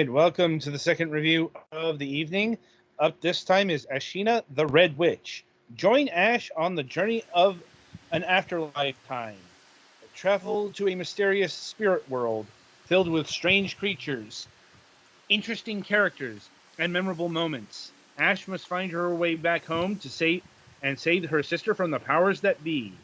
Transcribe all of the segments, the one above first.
right, welcome to the second review of the evening. Up this time is Ashina the Red Witch. Join Ash on the journey of an afterlife time. Travel to a mysterious spirit world filled with strange creatures, interesting characters, and memorable moments. Ash must find her way back home to save her sister from the powers that be.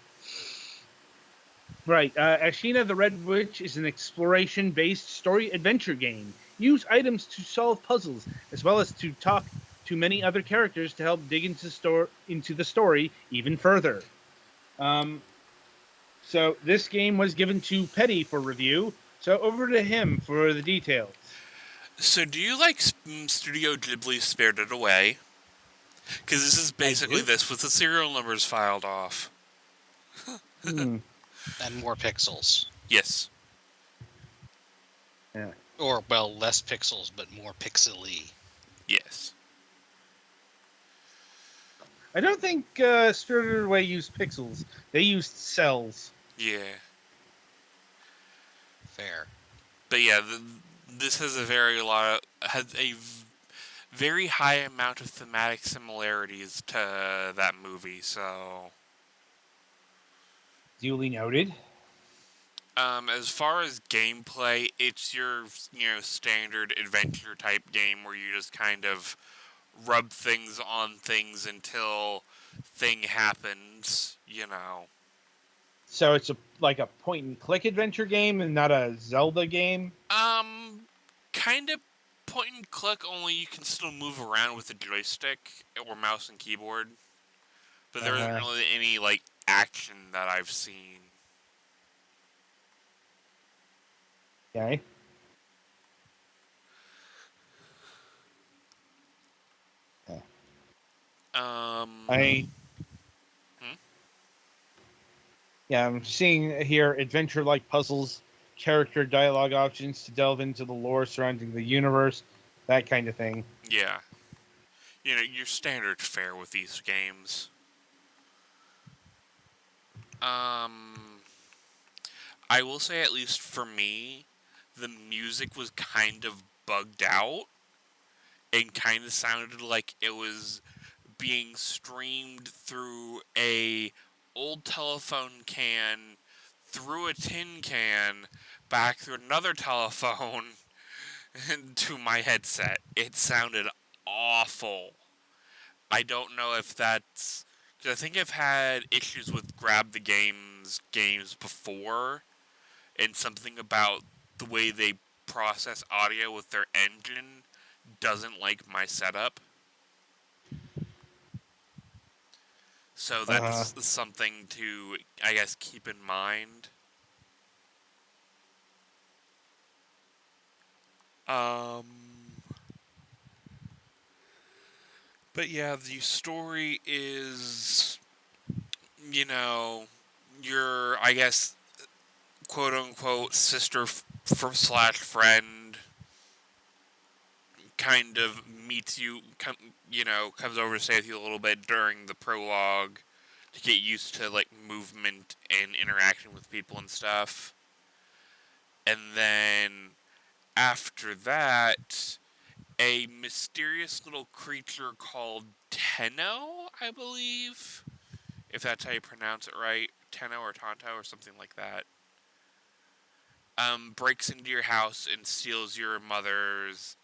Right. Ashina the Red Witch is an exploration based story adventure game. Use items to solve puzzles, as well as to talk to many other characters to help dig into the story even further. Um, so, this game was given to Petty for review. So, over to him for the details. So, do you like Studio Ghibli's Spirited Away? Because this is I basically do. this with the serial numbers filed off. Hmm. And more pixels. Yes. Yeah. Or, well, less pixels, but more pixely. Yes. I don't think Spirited Away used pixels. They used cells. Yeah. Fair. But yeah, this has a very high amount of thematic similarities to that movie. So, Duly noted. as far as gameplay, it's your standard adventure type game where you just kind of rub things on things until thing happens. So it's like a point and click adventure game and not a Zelda game. Kind of point and click, only you can still move around with the joystick or mouse and keyboard. But there isn't really any, action that I've seen. Okay. I'm seeing here adventure-like puzzles, character dialogue options to delve into the lore surrounding the universe, that kind of thing. Yeah. Your standard fare with these games. I will say, at least for me, the music was kind of bugged out and kind of sounded like it was being streamed through a old telephone can, through a tin can, back through another telephone to my headset. It sounded awful. I don't know if that's... Cause I think I've had issues with Grab the games before, and something about the way they process audio with their engine doesn't like my setup. So that's something to, I guess, keep in mind. But yeah, the story is, your, I guess, quote unquote sister slash friend kind of meets you, comes over to stay with you a little bit during the prologue to get used to movement and interaction with people and stuff. And then after that, a mysterious little creature called Tenno, I believe, if that's how you pronounce it right, Tenno or Tonto or something like that, breaks into your house and steals your mother's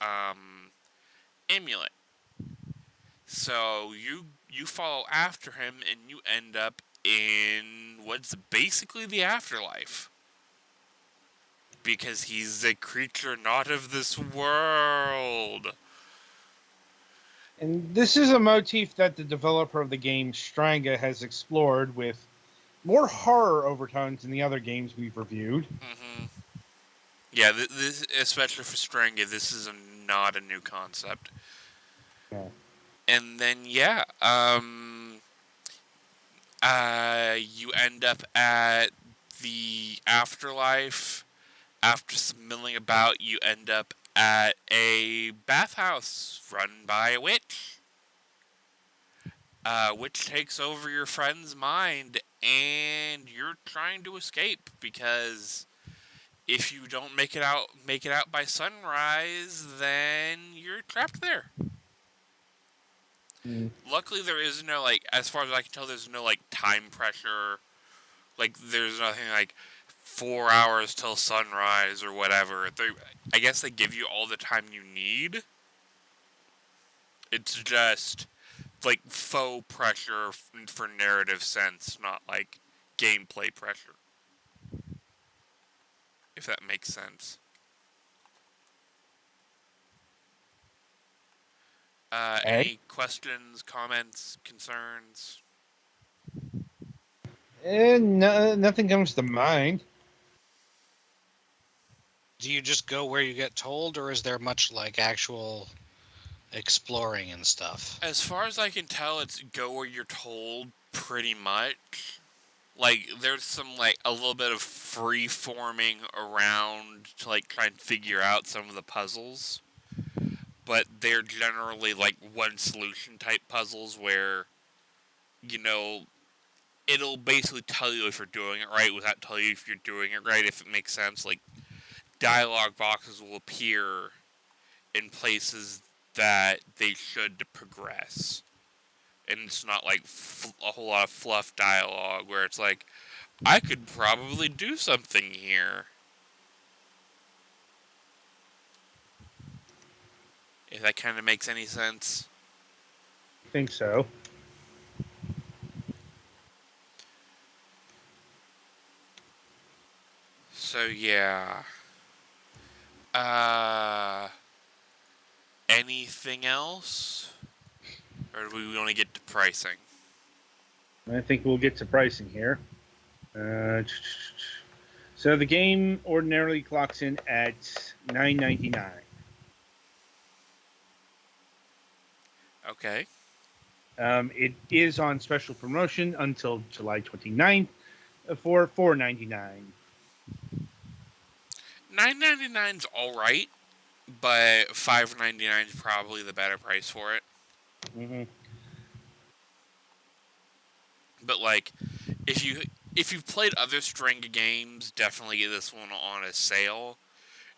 amulet. So you follow after him and you end up in what's basically the afterlife. Because he's a creature not of this world. And this is a motif that the developer of the game, Stranga, has explored with more horror overtones than the other games we've reviewed. Mm-hmm. Yeah, this, especially for Stranga, this is not a new concept. Yeah. And then, you end up at the afterlife. After some milling about, you end up at a bathhouse run by a witch. Which takes over your friend's mind, and you're trying to escape because If you don't make it out by sunrise, then you're trapped there. Mm. Luckily, there is no, like, as far as I can tell, there's no, like, time pressure. Like, there's nothing like 4 hours till sunrise or whatever. I guess they give you all the time you need. It's just like faux pressure for narrative sense, not like gameplay pressure. If that makes sense. Any questions, comments, concerns? No, nothing comes to mind. Do you just go where you get told, or is there much like actual exploring and stuff? As far as I can tell, it's go where you're told, pretty much. Like, there's some, like, a little bit of free-forming around to, like, try and figure out some of the puzzles. But they're generally, like, one-solution type puzzles where, you know, it'll basically tell you if you're doing it right without telling you if you're doing it right, if it makes sense. Like, dialogue boxes will appear in places that they should to progress. And it's not like a whole lot of fluff dialogue where it's like, I could probably do something here. If that kind of makes any sense. I think so. So yeah. Anything else? Or do we want to get to pricing? I think we'll get to pricing here. So the game ordinarily clocks in at $9.99. Okay. It is on special promotion until July 29th for $4.99. $9.99's alright, but $5.99 is probably the better price for it. Mm-hmm. But like, if you've played other String games, definitely get this one on a sale.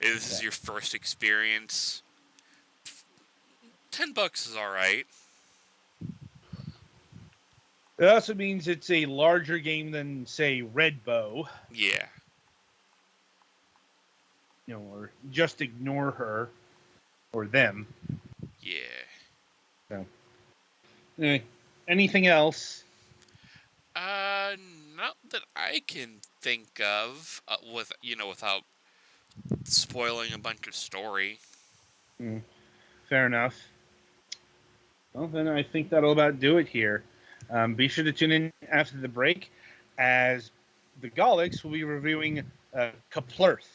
If this is your first experience, $10 is alright. It also means it's a larger game than, say, Red Bow. Yeah. You know, or Just Ignore Her, or them. Yeah. So, anyway, anything else? Not that I can think of, without spoiling a bunch of story. Fair enough. Well, then I think that'll about do it here. Be sure to tune in after the break, as the Golics will be reviewing Kaplurth.